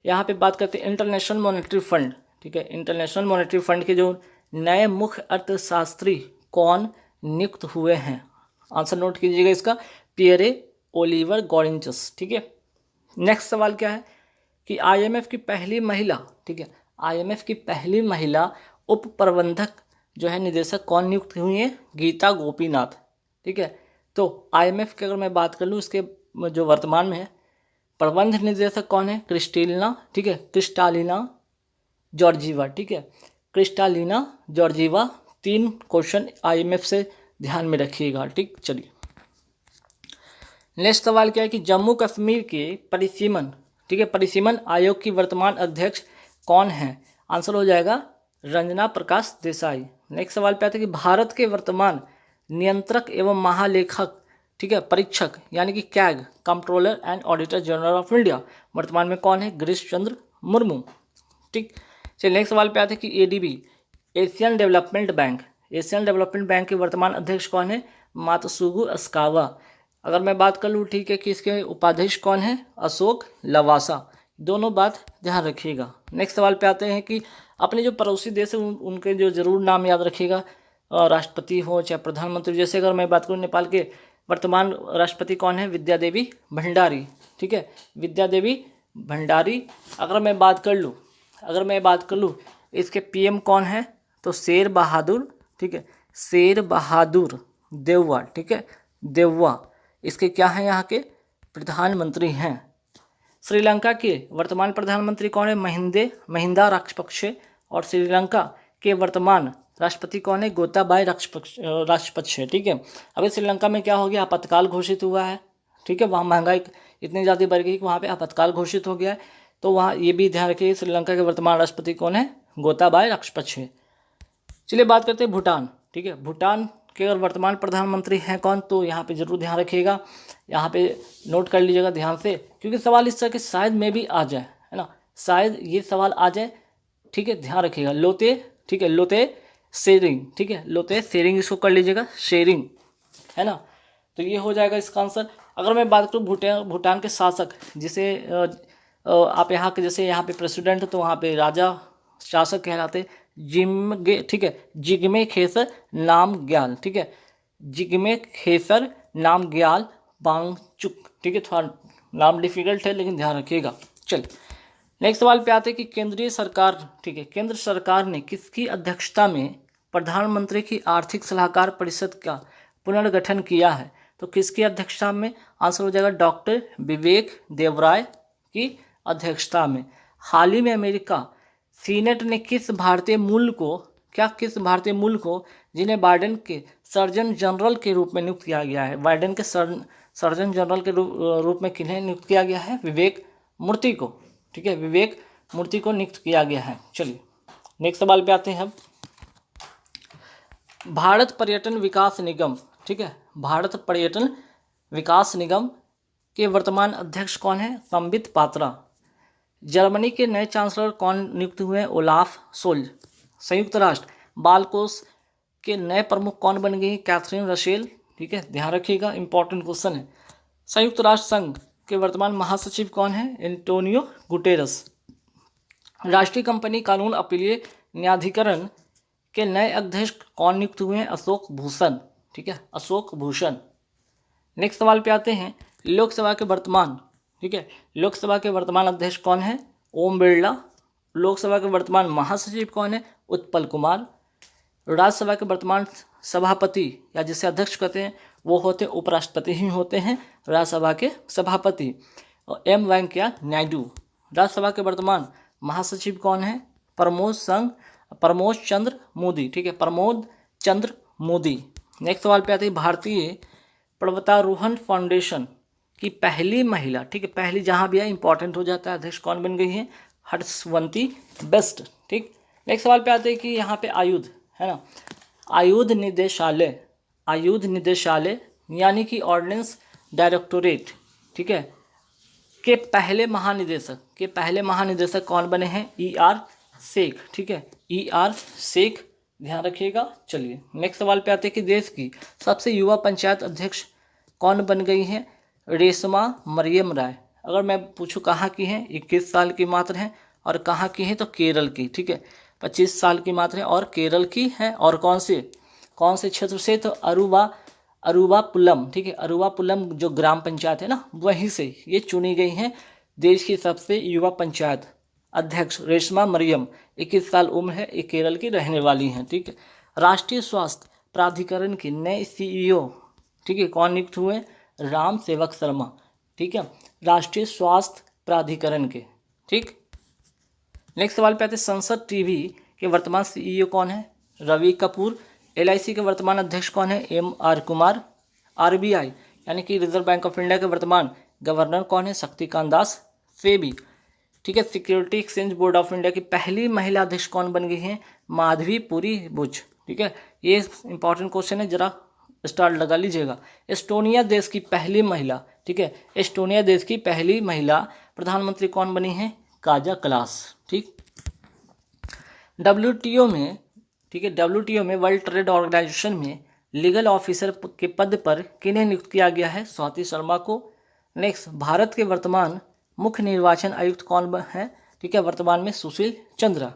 यहाँ पे बात करते हैं इंटरनेशनल मॉनेटरी फंड, ठीक है, इंटरनेशनल मॉनेटरी फंड के जो नए मुख्य अर्थशास्त्री कौन नियुक्त हुए हैं? आंसर नोट कीजिएगा इसका, पियरे ओलिवर गॉरेंचस, ठीक है। नेक्स्ट सवाल क्या है कि आईएमएफ की पहली महिला, ठीक है, आईएमएफ की पहली महिला उप प्रबंधक जो है निदेशक कौन नियुक्त हुई है? गीता गोपीनाथ, ठीक है। तो आईएमएफ की अगर मैं बात कर लूँ, इसके जो वर्तमान में है प्रबंध निदेशक कौन है? क्रिस्टेलिना, ठीक है, क्रिस्टालिना जॉर्जीवा, ठीक है, क्रिस्टालिना जॉर्जीवा। 3 क्वेश्चन आईएमएफ से ध्यान में रखिएगा, ठीक। चलिए नेक्स्ट सवाल क्या है कि जम्मू कश्मीर के परिसीमन, ठीक है, परिसीमन आयोग की वर्तमान अध्यक्ष कौन है? आंसर हो जाएगा रंजना प्रकाश देसाई। नेक्स्ट सवाल पे आता है कि भारत के वर्तमान नियंत्रक एवं महालेखक, ठीक है, परीक्षक यानी कि CAG, controller and auditor general of India, वर्तमान में कौन है? गिरीश चंद्र मुर्मू, ठीक। चलिए नेक्स्ट सवाल पे आते हैं कि ADB, Asian development bank, Asian development bank के वर्तमान अध्यक्ष कौन है? मात्सुगु अस्कावा। अगर मैं बात कर लूँ, ठीक है, कि इसके उपाध्यक्ष कौन है? अशोक लवासा। दोनों बात ध्यान रखिएगा। नेक्स्ट सवाल पे आते हैं कि अपने जो पड़ोसी देश है उनके जो जरूर नाम याद रखिएगा, राष्ट्रपति हो चाहे प्रधानमंत्री। जैसे अगर मैं बात करूँ नेपाल के वर्तमान राष्ट्रपति कौन है? विद्या देवी भंडारी, ठीक है, विद्या देवी भंडारी। अगर मैं बात कर लूँ इसके पीएम कौन है? तो शेर बहादुर, ठीक है, शेर बहादुर देववा, ठीक है, देववा। इसके क्या हैं? यहाँ के प्रधानमंत्री हैं। श्रीलंका के वर्तमान प्रधानमंत्री कौन है? महिंदा राजपक्षे। और श्रीलंका के वर्तमान राष्ट्रपति कौन है? गोताबाया राजपक्षे, ठीक है। अभी श्रीलंका में क्या हो गया? आपातकाल घोषित हुआ है, ठीक है, वहाँ महंगाई इतनी ज़्यादा बढ़ गई कि वहाँ पे आपातकाल घोषित हो गया है। तो वहाँ ये भी ध्यान रखिए श्रीलंका के वर्तमान राष्ट्रपति कौन है? गोताबाया राजपक्षे। चलिए बात करते हैं भूटान, ठीक है, भूटान के अगर वर्तमान प्रधानमंत्री हैं कौन? तो यहाँ पे जरूर ध्यान रखिएगा, यहाँ पे नोट कर लीजिएगा ध्यान से, क्योंकि सवाल इस तरह के शायद में भी आ जाए, है ना, शायद ये सवाल आ जाए, ठीक है, ध्यान रखिएगा। लोते, ठीक है, लोते शेरिंग, ठीक है, लोते शेरिंग, इसको कर लीजिएगा शेरिंग, है ना। तो ये हो जाएगा इसका आंसर। अगर मैं बात करूँ भूटान के शासक, जिसे आप यहाँ के जैसे यहाँ पे प्रेसिडेंट, तो वहाँ पे राजा शासक कहलाते जिम्गे, ठीक है, जिग्मे खेसर नामग्याल, ठीक है, जिग्मे खेसर नामग्याल वांगचुक, ठीक है, थोड़ा नाम डिफिकल्ट है लेकिन ध्यान रखिएगा। चलिए नेक्स्ट सवाल पे आते हैं कि केंद्रीय सरकार, ठीक है, केंद्र सरकार ने किसकी अध्यक्षता में प्रधानमंत्री की आर्थिक सलाहकार परिषद का पुनर्गठन किया है? तो किसकी अध्यक्षता में? आंसर हो जाएगा डॉक्टर विवेक देवराय की अध्यक्षता में। हाल ही में अमेरिका सीनेट ने किस भारतीय मूल को जिन्हें बाइडेन के सर्जन जनरल के रूप में नियुक्त किया गया है, बाइडेन के सर्जन जनरल के रूप में किन्हें नियुक्त किया गया है? विवेक मूर्ति को, ठीक है, विवेक मूर्ति को नियुक्त किया गया है। चलिए नेक्स्ट सवाल पे आते हैं हम। भारत पर्यटन विकास निगम, ठीक है, भारत पर्यटन विकास निगम के वर्तमान अध्यक्ष कौन है? संबित पात्रा। जर्मनी के नए चांसलर कौन नियुक्त हुए हैं? Olaf Scholz. संयुक्त राष्ट्र बाल कोष के नए प्रमुख कौन बन गई? कैथरीन रसेल, ठीक है, ध्यान रखिएगा, इंपॉर्टेंट क्वेश्चन है। संयुक्त राष्ट्र संघ के वर्तमान महासचिव कौन है? Antonio Guterres. राष्ट्रीय कंपनी कानून अपीलीय न्यायाधिकरण के नए अध्यक्ष कौन नियुक्त हुए हैं? अशोक भूषण, ठीक है, अशोक भूषण। नेक्स्ट सवाल पे आते हैं लोकसभा के वर्तमान, ठीक है, लोकसभा के वर्तमान अध्यक्ष कौन है? ओम बिरला। लोकसभा के वर्तमान महासचिव कौन है? उत्पल कुमार। राज्यसभा के वर्तमान सभापति या जिसे अध्यक्ष कहते हैं वो होते उपराष्ट्रपति ही होते हैं, राज्यसभा के सभापति। और एम वेंकैया नायडू। राज्यसभा के वर्तमान महासचिव कौन है? प्रमोद चंद्र मोदी, ठीक है, प्रमोद चंद्र मोदी। नेक्स्ट सवाल पे आती है भारतीय पर्वतारोहण फाउंडेशन की पहली महिला, ठीक है, पहली जहां भी है इंपॉर्टेंट हो जाता है, अध्यक्ष कौन बन गई है? हर्षवंती बेस्ट, ठीक। नेक्स्ट सवाल पे आते हैं कि यहाँ पे आयुध, है ना, आयुध निदेशालय यानी कि ऑर्डिनेंस डायरेक्टोरेट, ठीक है, के पहले महानिदेशक कौन बने हैं? ER शेख, ठीक है, ER शेख, ध्यान रखिएगा। चलिए नेक्स्ट सवाल पे आते हैं कि देश की सबसे युवा पंचायत अध्यक्ष कौन बन गई है? रेशमा मरियम राय। अगर मैं पूछूं कहाँ की हैं, 21 साल की मात्र हैं, और कहाँ की हैं तो केरल की, ठीक है, 25 साल की मात्र है और केरल की हैं। और कौन से क्षेत्र से, तो अरुवापुलम, ठीक है, अरुवापुलम जो ग्राम पंचायत है ना, वहीं से ये चुनी गई हैं देश की सबसे युवा पंचायत अध्यक्ष रेशमा मरियम, 21 साल उम्र है, ये केरल की रहने वाली हैं, ठीक है। राष्ट्रीय स्वास्थ्य प्राधिकरण के नए सीईओ, ठीक है, कौन नियुक्त हुए, राम सेवक शर्मा, ठीक है, राष्ट्रीय स्वास्थ्य प्राधिकरण के, ठीक। नेक्स्ट सवाल पे आते हैं, संसद टीवी के वर्तमान सीईओ कौन है, रवि कपूर। एलआईसी के वर्तमान अध्यक्ष कौन है, एमआर कुमार। आरबीआई यानी कि रिजर्व बैंक ऑफ इंडिया के वर्तमान गवर्नर कौन है, शक्तिकांत दास सेबी, ठीक है। Security exchange board of India की पहली महिला अध्यक्ष कौन बन गई है, माधवी पुरी बुच, ठीक है। ये इंपॉर्टेंट क्वेश्चन है, जरा स्टार लगा लीजिएगा। एस्टोनिया देश की पहली महिला, ठीक है, एस्टोनिया देश की पहली महिला प्रधानमंत्री कौन बनी है, काजा कलास, ठीक। डब्ल्यूटीओ में, ठीक है, डब्ल्यूटीओ में वर्ल्ड ट्रेड ऑर्गेनाइजेशन में लीगल ऑफिसर के पद पर किन्हें नियुक्त किया गया है, स्वाति शर्मा को। नेक्स्ट, भारत के वर्तमान मुख्य निर्वाचन आयुक्त कौन है, ठीक है, वर्तमान में सुशील चंद्रा।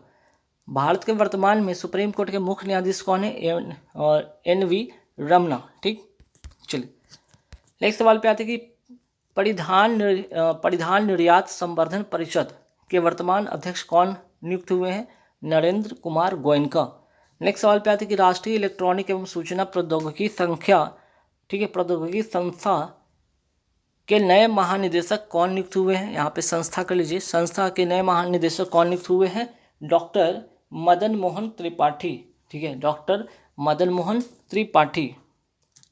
भारत के वर्तमान में सुप्रीम कोर्ट के मुख्य न्यायाधीश कौन है, और एन.वी. रमना, ठीक। चलिए नेक्स्ट सवाल पे आते हैं कि परिधान निर्यात संवर्धन परिषद के वर्तमान अध्यक्ष कौन नियुक्त हुए हैं, नरेंद्र कुमार गोयनका। नेक्स्ट सवाल पे आते हैं कि राष्ट्रीय इलेक्ट्रॉनिक एवं सूचना प्रौद्योगिकी संख्या, ठीक है, प्रौद्योगिकी संस्था के नए महानिदेशक कौन नियुक्त हुए हैं, यहाँ पे संस्था कर लीजिए, संस्था के नए महानिदेशक कौन नियुक्त हुए हैं, डॉक्टर मदन मोहन त्रिपाठी, ठीक है, डॉक्टर मदन मोहन त्रिपाठी।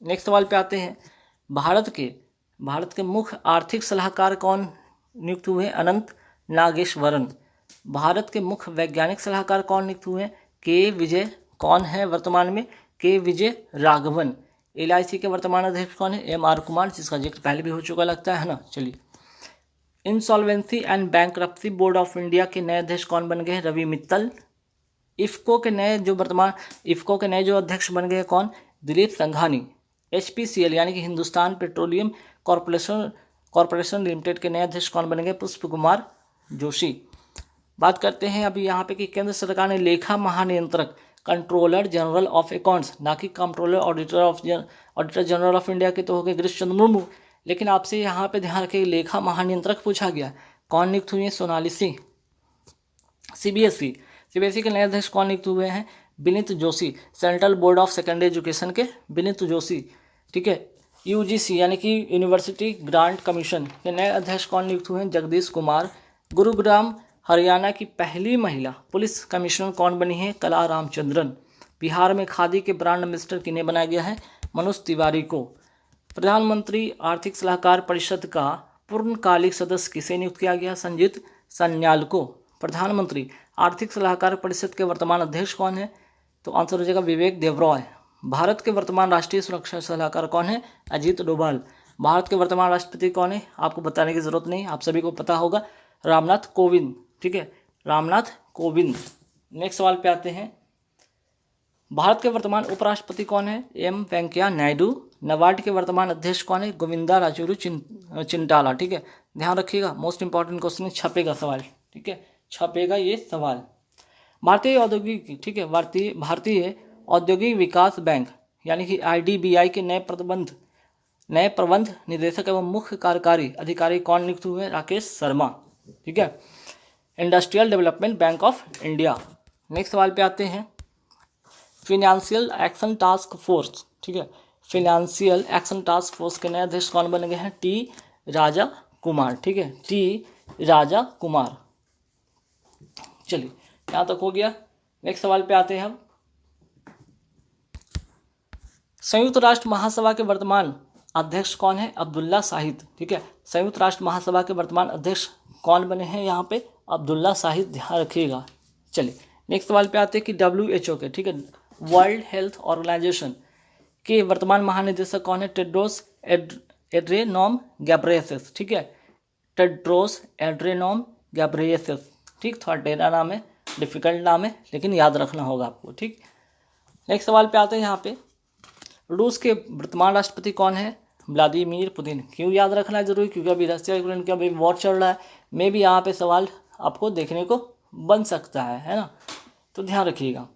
नेक्स्ट सवाल पे आते हैं, भारत के मुख्य आर्थिक सलाहकार कौन नियुक्त हुए हैं, अनंत नागेश्वरन। भारत के मुख्य वैज्ञानिक सलाहकार कौन नियुक्त हुए हैं, के विजय, कौन है वर्तमान में, के विजय राघवन। एलआईसी के वर्तमान अध्यक्ष कौन है, एमआर कुमार, जिसका जिक्र पहले भी हो चुका लगता है ना। चलिए, insolvency and bankruptcy board of India के नए अध्यक्ष कौन बन गए हैं, रवि मित्तल। इफ्को के नए जो अध्यक्ष बन गए कौन, दिलीप संघानी। एचपीसीएल यानी कि हिंदुस्तान पेट्रोलियम कॉरपोरेशन लिमिटेड के नए अध्यक्ष कौन बन गए, पुष्प कुमार जोशी। बात करते हैं अभी यहाँ पे कि केंद्र सरकार ने लेखा महानियंत्रक, कंट्रोलर जनरल ऑफ अकाउंट्स, ना कि controller auditor general of India के तो हो गए गिरीश चंद्र मुर्मू, लेकिन आपसे यहाँ पे ध्यान रखिए लेखा महानियंत्रक पूछा गया, कौन नियुक्त हुई है, सोनाली सिंह। सीबीएसई के नए अध्यक्ष कौन नियुक्त हुए हैं, Vineet Joshi, central board of secondary education के विनीत जोशी, ठीक है। यूजीसी यानी कि यूनिवर्सिटी ग्रांट कमीशन के नए अध्यक्ष कौन नियुक्त हुए हैं, जगदीश कुमार। गुरुग्राम हरियाणा की पहली महिला पुलिस कमिश्नर कौन बनी है, कला रामचंद्रन। बिहार में खादी के ब्रांड एम्बेसडर किन्हें बनाया गया है, मनोज तिवारी को। प्रधानमंत्री आर्थिक सलाहकार परिषद का पूर्णकालिक सदस्य किसे नियुक्त किया गया, संजीत सन्याल को। प्रधानमंत्री आर्थिक सलाहकार परिषद के वर्तमान अध्यक्ष कौन है, तो आंसर हो जाएगा विवेक देबरॉय। भारत के वर्तमान राष्ट्रीय सुरक्षा सलाहकार कौन है, अजीत डोभाल। भारत के वर्तमान राष्ट्रपति कौन है, आपको बताने की जरूरत नहीं, आप सभी को पता होगा, रामनाथ कोविंद, ठीक है, रामनाथ कोविंद। नेक्स्ट सवाल पे आते हैं, भारत के वर्तमान उपराष्ट्रपति कौन है, एम वेंकैया नायडू। नाबार्ड के वर्तमान अध्यक्ष कौन है, गोविंदा राजूरू चिंटाला, ठीक है, ध्यान रखिएगा, मोस्ट इंपॉर्टेंट क्वेश्चन है, छपेगा सवाल, ठीक है, छपेगा ये सवाल। भारतीय औद्योगिक विकास बैंक यानी कि आईडीबीआई के नए प्रबंध निदेशक एवं मुख्य कार्यकारी अधिकारी कौन नियुक्त हुए, राकेश शर्मा, ठीक है, industrial development bank of India. Next सवाल पे आते हैं, फाइनेंशियल एक्शन टास्क फोर्स, ठीक है, फाइनेंशियल एक्शन टास्क फोर्स के नए अध्यक्ष कौन बन गए हैं, टी राजा कुमार, ठीक है, टी राजा कुमार। चलिए यहाँ तक हो गया। नेक्स्ट सवाल पे आते हैं हम, संयुक्त राष्ट्र महासभा के वर्तमान अध्यक्ष कौन है, अब्दुल्ला शाहिद, ठीक है, संयुक्त राष्ट्र महासभा के वर्तमान अध्यक्ष कौन बने हैं यहाँ पे, अब्दुल्ला शाहिद, ध्यान रखिएगा। चलिए नेक्स्ट सवाल पे आते हैं कि WHO के, ठीक है, वर्ल्ड हेल्थ ऑर्गेनाइजेशन के वर्तमान महानिदेशक कौन है, टेड्रोस एड्रेनॉम गैब्रियेसस, ठीक है, टेड्रोस एड्रेनॉम गैब्रियेसस, ठीक, थोड़ा टेढ़ा नाम है, डिफिकल्ट नाम है, लेकिन याद रखना होगा आपको, ठीक। नेक्स्ट सवाल पे आते हैं यहाँ पे, रूस के वर्तमान राष्ट्रपति कौन है, व्लादिमीर पुतिन। क्यों याद रखना है जरूरी? क्योंकि अभी रशिया यूक्रेन का अभी वॉर चल रहा है। मे भी यहाँ पे सवाल आपको देखने को बन सकता है ना, तो ध्यान रखिएगा।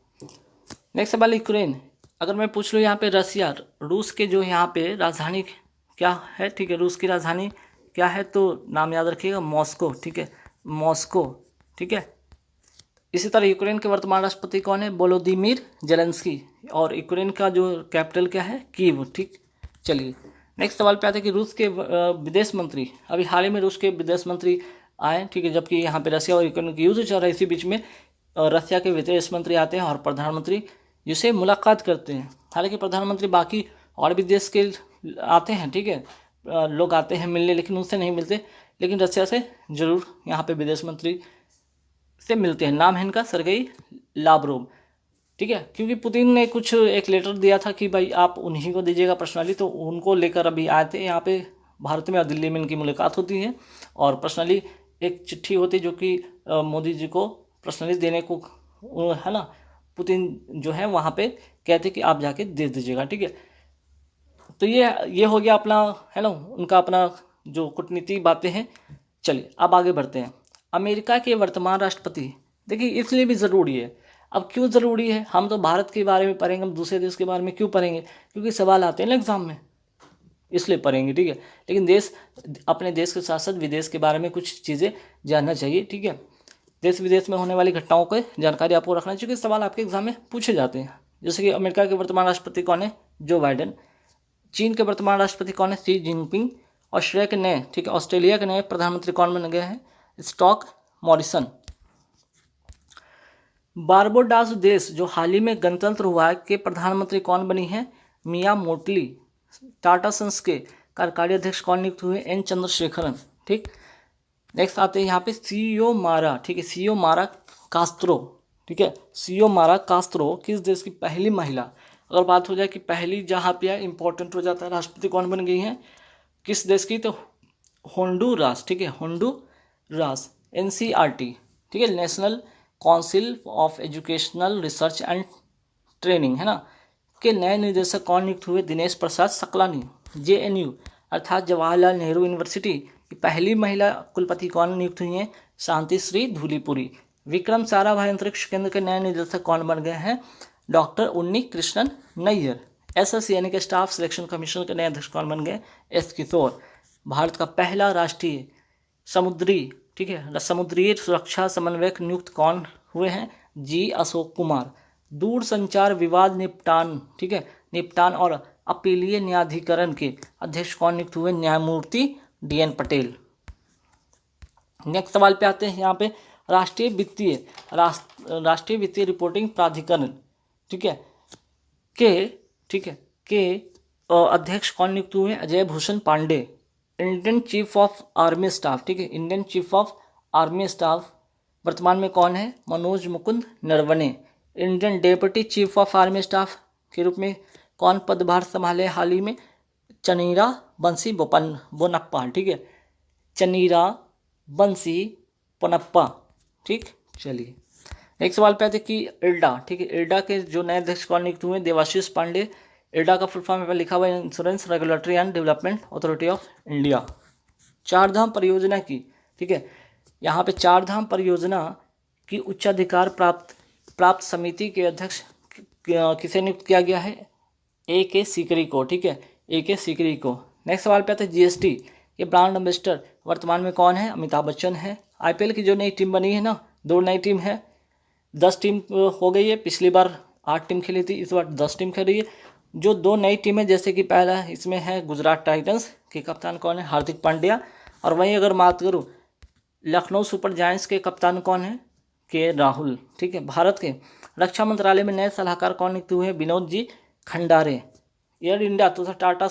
नेक्स्ट सवाल यूक्रेन। अगर मैं पूछ लूँ यहाँ पे रशिया, रूस के जो यहाँ पे राजधानी क्या है, ठीक है, रूस की राजधानी क्या है, तो नाम याद रखिएगा, मॉस्को, ठीक है, मॉस्को, ठीक है। इसी तरह यूक्रेन के वर्तमान राष्ट्रपति कौन है? Volodymyr Zelensky. और यूक्रेन का जो कैपिटल क्या है? कीव, ठीक। चलिए नेक्स्ट सवाल पे आते हैं कि रूस के विदेश मंत्री, अभी हाल ही में रूस के विदेश मंत्री आए, ठीक है, जबकि यहाँ पे रशिया और यूक्रेन की युद्ध चल रहा है, इसी बीच में रशिया के विदेश मंत्री आते हैं और प्रधानमंत्री जिसे मुलाकात करते हैं। हालांकि प्रधानमंत्री बाकी और भी देश के आते हैं, ठीक है, लोग आते हैं मिलने, लेकिन उनसे नहीं मिलते, लेकिन रशिया से जरूर यहाँ पे विदेश मंत्री से मिलते हैं। नाम है इनका सर्गेई लावरोव, ठीक है, क्योंकि पुतिन ने कुछ एक लेटर दिया था कि भाई आप उन्हीं को दीजिएगा पर्सनली, तो उनको लेकर अभी आए थे यहाँ पे भारत में और दिल्ली में इनकी मुलाकात होती है और पर्सनली एक चिट्ठी होती है जो कि मोदी जी को पर्सनली देने को है ना, पुतिन जो है वहाँ पे कहते कि आप जाके दे दीजिएगा, ठीक है। तो ये हो गया अपना, है ना, उनका अपना जो कूटनीति बातें हैं। चलिए अब आगे बढ़ते हैं। अमेरिका के वर्तमान राष्ट्रपति, देखिए इसलिए भी ज़रूरी है। अब क्यों ज़रूरी है? हम तो भारत के बारे में पढ़ेंगे, हम दूसरे देश के बारे में क्यों पढ़ेंगे? क्योंकि सवाल आते हैं ना एग्जाम में, इसलिए पढ़ेंगे, ठीक है। लेकिन अपने देश के साथ साथ विदेश के बारे में कुछ चीज़ें जानना चाहिए, ठीक है। देश विदेश में होने वाली घटनाओं की जानकारी आपको रखना चाहिए, क्योंकि सवाल आपके एग्जाम में पूछे जाते हैं। जैसे कि अमेरिका के वर्तमान राष्ट्रपति कौन है? Joe Biden. चीन के वर्तमान राष्ट्रपति कौन है? Xi Jinping. ऑस्ट्रेलिया के नए, ठीक है, ऑस्ट्रेलिया के नए प्रधानमंत्री कौन बन गए हैं? Scott Morrison. बारबाडोस देश जो हाल ही में गणतंत्र हुआ है के प्रधानमंत्री कौन बनी है? मिया मोटली। टाटा सन्स के कार्यकारी अध्यक्ष कौन नियुक्त हुए? एन चंद्रशेखरन, ठीक। नेक्स्ट आते हैं यहाँ पे सियोमारा, ठीक है, सियोमारा कास्त्रो, ठीक है, सियोमारा कास्त्रो किस देश की पहली महिला? अगर बात हो जाए कि पहली जहाँ पे इंपॉर्टेंट हो जाता है राष्ट्रपति कौन बन गई हैं किस देश की, तो होंडुरास, ठीक है, होंडुरास। NCERT, ठीक है, national council of educational research and training, है ना, के नए निदेशक कौन नियुक्त हुए? दिनेश प्रसाद सकलानी। JNU अर्थात जवाहरलाल नेहरू यूनिवर्सिटी की पहली महिला कुलपति कौन नियुक्त हुई हैं? शांति श्री धूलीपुरी। विक्रम साराभाई अंतरिक्ष केंद्र के नए निदेशक कौन बन गए हैं? डॉक्टर उन्नी कृष्णन नैयर। SSC यानी कि स्टाफ सिलेक्शन कमीशन के नए अध्यक्ष कौन बन गए? S किशोर। भारत का पहला राष्ट्रीय समुद्री, ठीक है, समुद्री सुरक्षा समन्वयक नियुक्त कौन हुए हैं? G अशोक कुमार। दूर संचार विवाद निपटान, ठीक है, निपटान और अपीलीय न्यायाधिकरण के अध्यक्ष कौन नियुक्त हुए? न्यायमूर्ति DN पटेल। नेक्स्ट सवाल पे आते हैं यहाँ पे राष्ट्रीय वित्तीय रिपोर्टिंग प्राधिकरण, ठीक है, के अध्यक्ष कौन नियुक्त हुए? Ajay Bhushan Pande. Indian chief of army staff, ठीक है, Indian chief of army staff वर्तमान में कौन है? Manoj Mukund Naravane. Indian deputy chief of army staff के रूप में कौन पदभार संभाले हाल ही में? चनीरा बंसी बोनप्पा, ठीक है, चनीरा बंसी पोनप्पा, ठीक। चलिए नेक्स्ट सवाल पे आते हैं कि इल्डा, ठीक है, इल्डा के जो नए अध्यक्ष कौन नियुक्त हुए? देवाशीष पांडे। इल्डा का फुल फॉर्म पे लिखा हुआ है insurance regulatory and development authority of India. Chardham परियोजना की, ठीक है, यहाँ पे चारधाम परियोजना की उच्चाधिकार प्राप्त समिति के अध्यक्ष किसे नियुक्त किया गया है? AK सीकरी को, ठीक है, AK सीकरी को। नेक्स्ट सवाल पे आते हैं GST के ब्रांड एम्बेसडर वर्तमान में कौन है? अमिताभ बच्चन है। IPL की जो नई टीम बनी है ना, 2 नई टीम है, 10 टीम हो गई है, पिछली बार 8 टीम खेली थी, इस बार 10 टीम खेल रही है। जो 2 नई टीमें, जैसे कि पहला इसमें है गुजरात टाइटंस के कप्तान कौन है? हार्दिक पांड्या। और वहीं अगर बात करूँ लखनऊ सुपर जायंट्स के कप्तान कौन है? के राहुल, ठीक है। भारत के रक्षा मंत्रालय में नए सलाहकार कौन नियुक्त हुए हैं? विनोद जी खंडारे। एयर इंडिया तो टाटा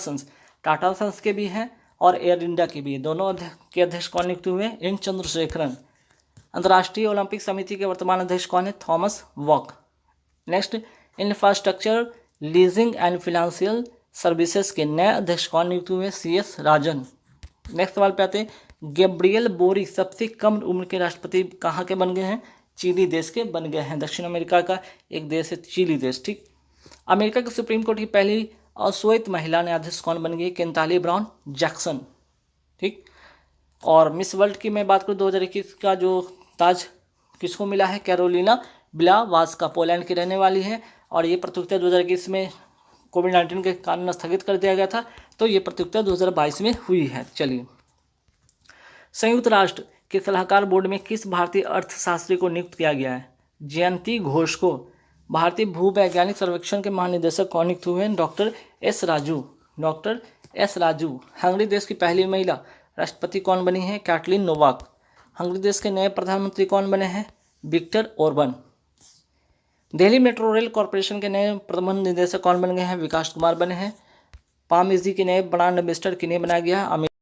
सन्स के भी हैं और एयर इंडिया के भी हैं, दोनों के अध्यक्ष कौन नियुक्त हुए हैं? एन चंद्रशेखरन। अंतर्राष्ट्रीय ओलंपिक समिति के वर्तमान अध्यक्ष कौन है? थॉमस वॉक। Next infrastructure leasing and financial services के नए अध्यक्ष कौन नियुक्त हुए? CS राजन। नेक्स्ट सवाल पे आते हैं गैब्रियल बोरिक सबसे कम उम्र के राष्ट्रपति कहाँ के बन गए हैं? चिली देश के बन गए हैं। दक्षिण अमेरिका का एक देश है चिली देश, ठीक। अमेरिका के सुप्रीम कोर्ट की पहली और श्वेत महिला न्यायाधीश कौन बन गई? केंताली ब्राउन जैक्सन। ठीक। और मिस वर्ल्ड की मैं बात करूँ 2021 का जो ताज किसको मिला है? कैरोलिना ब्लावात्स्का, पोलैंड की रहने वाली है। और ये प्रतियोगिता 2021 में कोविड-19 के कारण स्थगित कर दिया गया था, तो ये प्रतियोगिता 2022 में हुई है। चलिए, संयुक्त राष्ट्र के सलाहकार बोर्ड में किस भारतीय अर्थशास्त्री को नियुक्त किया गया है? जयंती घोष को। भारतीय भूवैज्ञानिक सर्वेक्षण के महानिदेशक कौन नियुक्त हुए हैं? Doctor S Raju. हंगरी देश की पहली महिला राष्ट्रपति कौन बनी है? Katalin Novak. हंगरी देश के नए प्रधानमंत्री कौन बने हैं? Viktor Orban. Delhi metro rail corporation के नए प्रबंध निदेशक कौन बन गए हैं? विकास कुमार बने हैं। पाम इजी के नए ब्रांड एम्बेसडर किन्हें बनाया गया है?